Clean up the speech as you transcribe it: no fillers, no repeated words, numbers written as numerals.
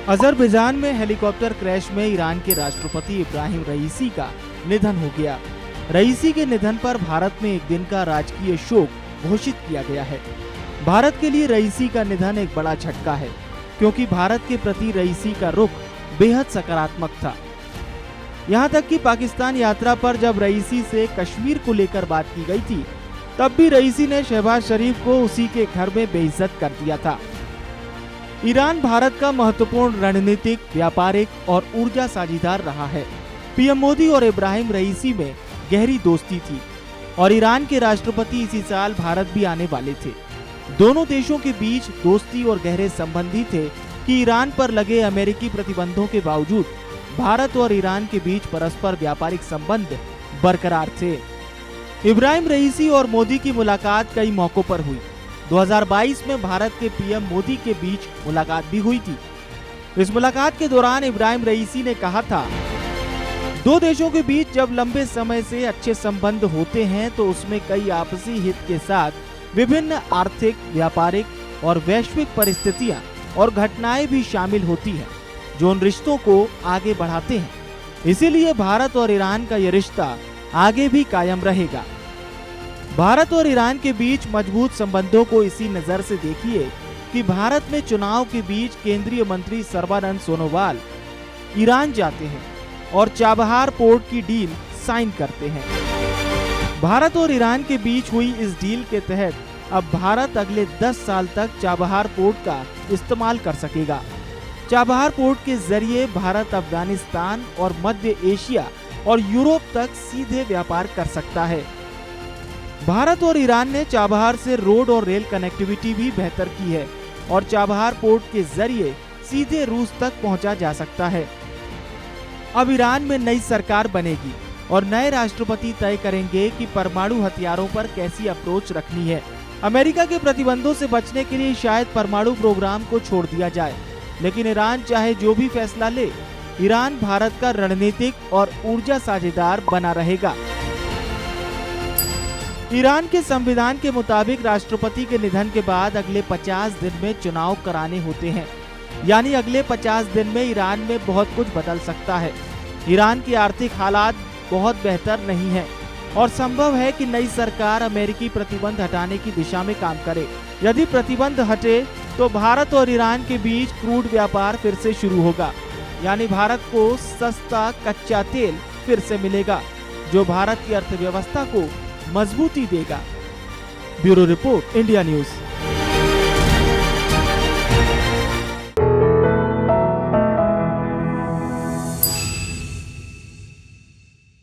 Azerbaijan में helicopter crash में Iran के राष्ट्रपति इब्राहिम रईसी का निधन हो गया। रईसी के निधन पर भारत में एक दिन का राजकीय शोक घोषित किया गया है। भारत के लिए रईसी का निधन एक बड़ा झटका है, क्योंकि भारत के प्रति रईसी का रुख बेहद सकारात्मक था। यहाँ तक कि पाकिस्तान यात्रा पर जब रईसी से कश्मीर को लेकर बात की गई थी, तब भी रईसी ने शहबाज शरीफ को उसी के घर में बेइज्जत कर दिया था। ईरान भारत का महत्वपूर्ण रणनीतिक, व्यापारिक और ऊर्जा साझीदार रहा है। पीएम मोदी और इब्राहिम रईसी में गहरी दोस्ती थी और ईरान के राष्ट्रपति इसी साल भारत भी आने वाले थे। दोनों देशों के बीच दोस्ती और गहरे संबंध ही थे कि ईरान पर लगे अमेरिकी प्रतिबंधों के बावजूद भारत और ईरान के बीच परस्पर व्यापारिक संबंध बरकरार थे। इब्राहिम रईसी और मोदी की मुलाकात कई मौकों पर हुई। 2022 में भारत के पीएम मोदी के बीच मुलाकात भी हुई थी। इस मुलाकात के दौरान इब्राहिम रईसी ने कहा था, दो देशों के बीच जब लंबे समय से अच्छे संबंध होते हैं तो उसमें कई आपसी हित के साथ विभिन्न आर्थिक, व्यापारिक और वैश्विक परिस्थितियां और घटनाएं भी शामिल होती हैं, जो उन रिश्तों को आगे बढ़ाते हैं। इसीलिए भारत और ईरान का यह रिश्ता आगे भी कायम रहेगा। भारत और ईरान के बीच मजबूत संबंधों को इसी नजर से देखिए कि भारत में चुनाव के बीच केंद्रीय मंत्री सर्बानंद सोनोवाल ईरान जाते हैं और चाबहार पोर्ट की डील साइन करते हैं। भारत और ईरान के बीच हुई इस डील के तहत अब भारत अगले 10 साल तक चाबहार पोर्ट का इस्तेमाल कर सकेगा। चाबहार पोर्ट के जरिए भारत अफगानिस्तान और मध्य एशिया और यूरोप तक सीधे व्यापार कर सकता है। भारत और ईरान ने चाबहार से रोड और रेल कनेक्टिविटी भी बेहतर की है और चाबहार पोर्ट के जरिए सीधे रूस तक पहुंचा जा सकता है। अब ईरान में नई सरकार बनेगी और नए राष्ट्रपति तय करेंगे कि परमाणु हथियारों पर कैसी अप्रोच रखनी है। अमेरिका के प्रतिबंधों से बचने के लिए शायद परमाणु प्रोग्राम को छोड़ दिया जाए, लेकिन ईरान चाहे जो भी फैसला ले, ईरान भारत का रणनीतिक और ऊर्जा साझेदार बना रहेगा। ईरान के संविधान के मुताबिक राष्ट्रपति के निधन के बाद अगले 50 दिन में चुनाव कराने होते हैं, यानी अगले 50 दिन में ईरान में बहुत कुछ बदल सकता है। ईरान की आर्थिक हालात बहुत बेहतर नहीं है और संभव है कि नई सरकार अमेरिकी प्रतिबंध हटाने की दिशा में काम करे। यदि प्रतिबंध हटे तो भारत और ईरान के बीच क्रूड व्यापार फिर से शुरू होगा, यानी भारत को सस्ता कच्चा तेल फिर से मिलेगा, जो भारत की अर्थव्यवस्था को मजबूती देगा। Bureau report, India news.